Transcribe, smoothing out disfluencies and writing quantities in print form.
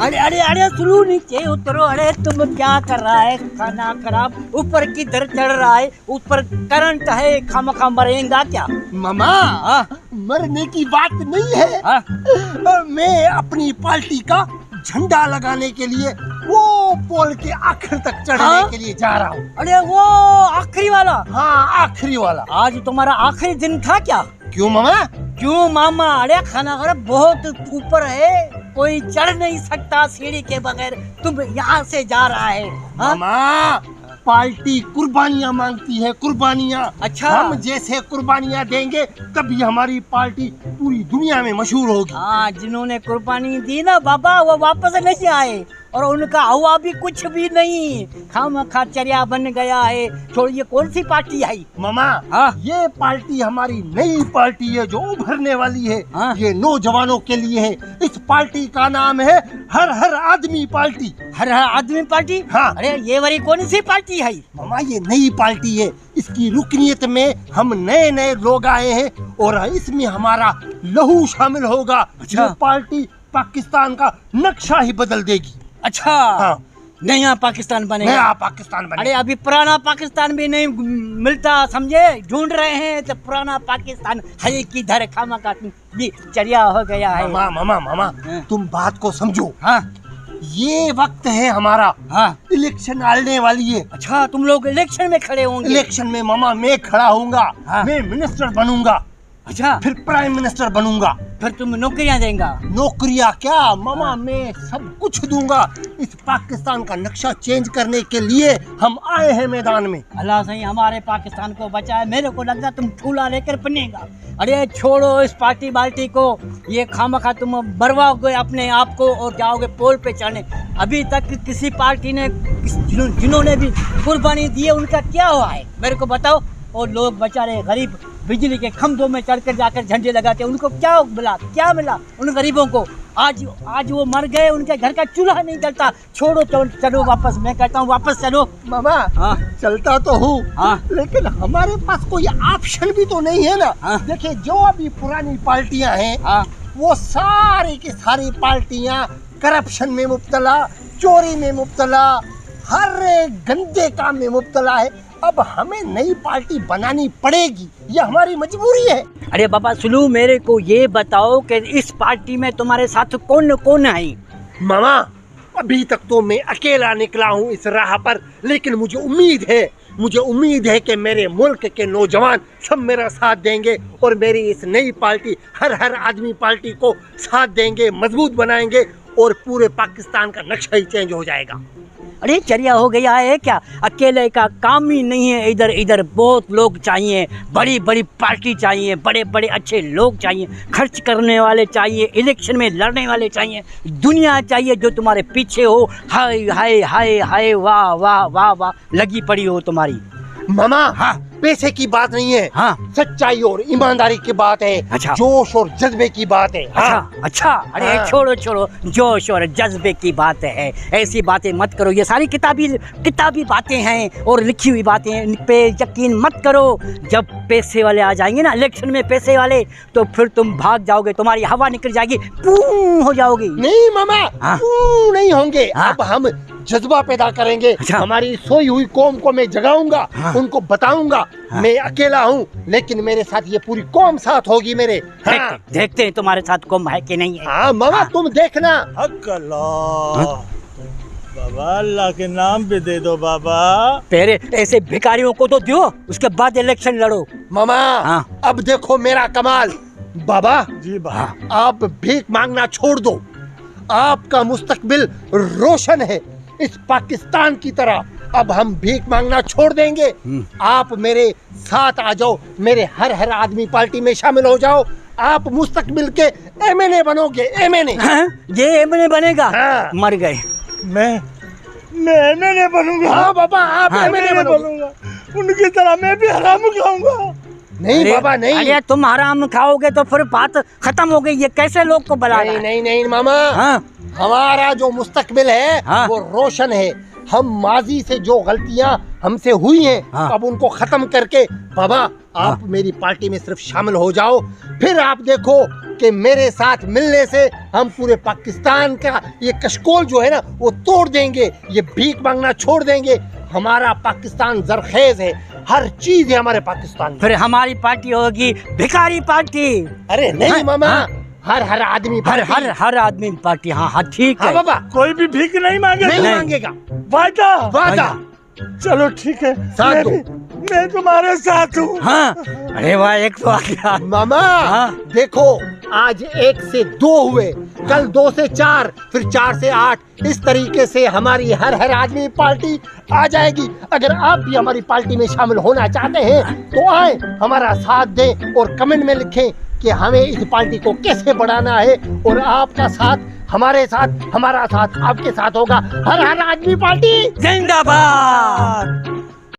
अरे अरे अरे सुनो, नीचे उतरो। अरे तुम क्या कर रहा है? खाना खराब, ऊपर किधर चढ़ रहा है? ऊपर करंट है, खामखा मरेगा क्या? मामा, मरने की बात नहीं है। मैं अपनी पार्टी का झंडा लगाने के लिए वो पोल के आखिर तक चढ़ने के लिए जा रहा हूँ। अरे वो आखिरी वाला? हाँ, आखिरी वाला। आज तुम्हारा आखिरी दिन था क्या? क्यों मामा? क्यों मामा? अरे खाना खराब बहुत ऊपर है, कोई चढ़ नहीं सकता सीढ़ी के बगैर। तुम यहाँ से जा रहा है? मामा, पार्टी कुर्बानियाँ मांगती है, कुर्बानियाँ। अच्छा, हम जैसे कुर्बानियाँ देंगे तभी हमारी पार्टी पूरी दुनिया में मशहूर होगी। हाँ, जिन्होंने कुर्बानी दी ना बाबा, वो वापस नहीं आए और उनका हुआ भी कुछ भी नहीं। खामखा चर्या बन गया है। छोड़, ये कौन सी पार्टी आई? मामा, ये पार्टी हमारी नई पार्टी है जो उभरने वाली है। ये नौजवानों के लिए है। इस पार्टी का नाम है हर हर आदमी पार्टी। हर हर आदमी पार्टी? हाँ। अरे ये वाली कौन सी पार्टी है? मामा, ये नई पार्टी है। इसकी रुकनीत में हम नए नए लोग आए हैं और इसमें हमारा लहू शामिल होगा। अच्छा। ये पार्टी पाकिस्तान का नक्शा ही बदल देगी। अच्छा। हाँ। नया पाकिस्तान बनेगा। नया पाकिस्तान बनेगा। अरे अभी पुराना पाकिस्तान भी नहीं मिलता, समझे? ढूंढ रहे हैं तो पुराना पाकिस्तान है किधर? खामखा भी चर्या हो गया है। मामा, तुम बात को समझो। हाँ, ये वक्त है हमारा। हाँ, इलेक्शन आने वाली है। अच्छा, तुम लोग इलेक्शन में खड़े होंगे? इलेक्शन में मामा मैं खड़ा होऊंगा। हाँ। मैं मिनिस्टर बनूंगा। अच्छा, फिर प्राइम मिनिस्टर बनूंगा। फिर तुम नौकरियां देंगा? नौकरियां क्या मामा, मैं सब कुछ दूंगा। इस पाकिस्तान का नक्शा चेंज करने के लिए हम आए हैं मैदान में। अल्लाह सही हमारे पाकिस्तान को बचाए। मेरे को लगता तुम ठूला लेकर बनेगा। अरे छोड़ो इस पार्टी बाल्टी को, ये खामखा तुम बर्बाओगे अपने आप को और जाओगे पोल पे चढ़ने। अभी तक किसी पार्टी ने जिन्होंने भी कुर्बानी दी है उनका क्या हुआ है मेरे को बताओ। और लोग बेचारे गरीब बिजली के खंभों में चढ़कर जाकर झंडे लगाते, उनको क्या मिला? क्या मिला उन गरीबों को? आज वो मर गए, उनके घर का चूल्हा नहीं जलता। छोड़ो, चलो वापस। मैं कहता हूँ वापस चलो। मामा, हाँ, चलता तो हूँ। हाँ, लेकिन हमारे पास कोई ऑप्शन भी तो नहीं है ना। हाँ। देखिए, जो अभी पुरानी पार्टियां हैं, हाँ, वो सारी की सारी पार्टियां करप्शन में मुब्तला, चोरी में मुब्तला, हर एक गंदे काम में मुब्तला है। अब हमें नई पार्टी बनानी पड़ेगी, ये हमारी मजबूरी है। अरे बाबा सुलू, मेरे को ये बताओ कि इस पार्टी में तुम्हारे साथ कौन कौन है? मामा, अभी तक तो मैं अकेला निकला हूँ इस राह पर, लेकिन मुझे उम्मीद है कि मेरे मुल्क के नौजवान सब मेरा साथ देंगे और मेरी इस नई पार्टी हर हर आदमी पार्टी को साथ देंगे, मजबूत बनाएंगे और पूरे पाकिस्तान का नक्शा ही चेंज हो जाएगा। अरे चर्या हो गया है क्या? अकेले का काम ही नहीं है। इधर इधर बहुत लोग चाहिए, बड़ी बड़ी पार्टी चाहिए, बड़े बड़े अच्छे लोग चाहिए, खर्च करने वाले चाहिए, इलेक्शन में लड़ने वाले चाहिए, दुनिया चाहिए जो तुम्हारे पीछे हो। हाय हाय हाय हाय, वाह वाह वाह वाह लगी पड़ी हो तुम्हारी। मामा, हाँ, पैसे की बात नहीं है। हाँ, सच्चाई और ईमानदारी की बात है। अच्छा। जोश और जज्बे की बात है। हाँ। अच्छा। अरे हाँ। छोड़ो, जोश और जज्बे की बात है, ऐसी बातें मत करो। ये सारी किताबी बातें हैं और लिखी हुई बातें हैं, इन पे यकीन मत करो। जब पैसे वाले आ जाएंगे ना इलेक्शन में, पैसे वाले, तो फिर तुम भाग जाओगे, तुम्हारी हवा निकल जाएगी, पूं हो जाओगी। नहीं मामा, हाँ। नहीं होंगे। हाँ। अब हम जज्बा पैदा करेंगे। अच्छा। हमारी सोई हुई कौम को मैं जगाऊंगा। हाँ। उनको बताऊंगा। हाँ। मैं अकेला हूँ लेकिन मेरे साथ ये पूरी कौम साथ होगी मेरे। हाँ। देखते हैं तुम्हारे साथ कौम है कि नहीं है। हाँ मामा, हाँ। तुम देखना। बाबा, अल्लाह के नाम पे दे दो बाबा। तेरे ऐसे भिखारियों को तो दो, उसके बाद इलेक्शन लड़ो। मामा, हाँ। अब देखो मेरा कमाल। बाबा जी बाबा, आप भीख मांगना छोड़ दो। आपका मुस्तकबिल रोशन है इस पाकिस्तान की तरह। अब हम भीख मांगना छोड़ देंगे। आप मेरे साथ आ जाओ, मेरे हर हर आदमी पार्टी में शामिल हो जाओ। आप मुस्तकबिल के एमएनए बनोगे। एमएनए। हाँ? ये एमएनए बनेगा? हाँ। मर गए। मैं मैं नहीं बनूंगा। हाँ बाबा, आप मैं एमएलए नहीं बनोगे। बनूंगा, उनकी तरह मैं भी हराम खाऊंगा। नहीं अरे- बाबा नहीं। अरे तुम हराम खाओगे तो फिर बात खत्म हो गई। ये कैसे लोग को बुला रहा नहीं है? नहीं नहीं मामा, हाँ हमारा जो मुस्तकबिल है हाँ। वो रोशन है। हम माजी से जो गलतियां हमसे हुई हैं हाँ। अब उनको खत्म करके बाबा आप मेरी पार्टी में सिर्फ शामिल हो जाओ, फिर आप देखो कि मेरे साथ मिलने से हम पूरे पाकिस्तान का ये कशकोल जो है ना वो तोड़ देंगे, ये भीख मांगना छोड़ देंगे। हमारा पाकिस्तान जरखेज है, हर चीज है हमारे पाकिस्तान में। फिर हमारी पार्टी होगी भिखारी पार्टी। अरे नहीं हाँ, मामा, हाँ। हर आदमी हर पार्टी। हर हर आदमी पार्टी। हाँ हाँ ठीक हाँ है। बाबा, कोई भी भीख नहीं मांगेगा। नहीं नहीं। मांगेगा। वादा। वादा। चलो ठीक है, साथ मैं दो। मैं तुम्हारे साथ हूँ। हाँ अरे वाह, एक तो आ गया। मामा हाँ। देखो, आज 1 से 2 हुए, कल 2 से 4, फिर 4 से 8। इस तरीके से हमारी हर आदमी पार्टी आ जाएगी। अगर आप भी हमारी पार्टी में शामिल होना चाहते हैं तो आए, हमारा साथ दें और कमेंट में लिखें कि हमें इस पार्टी को कैसे बढ़ाना है। और आपका साथ हमारे साथ, हमारा साथ आपके साथ होगा। हर आदमी पार्टी जिंदाबाद।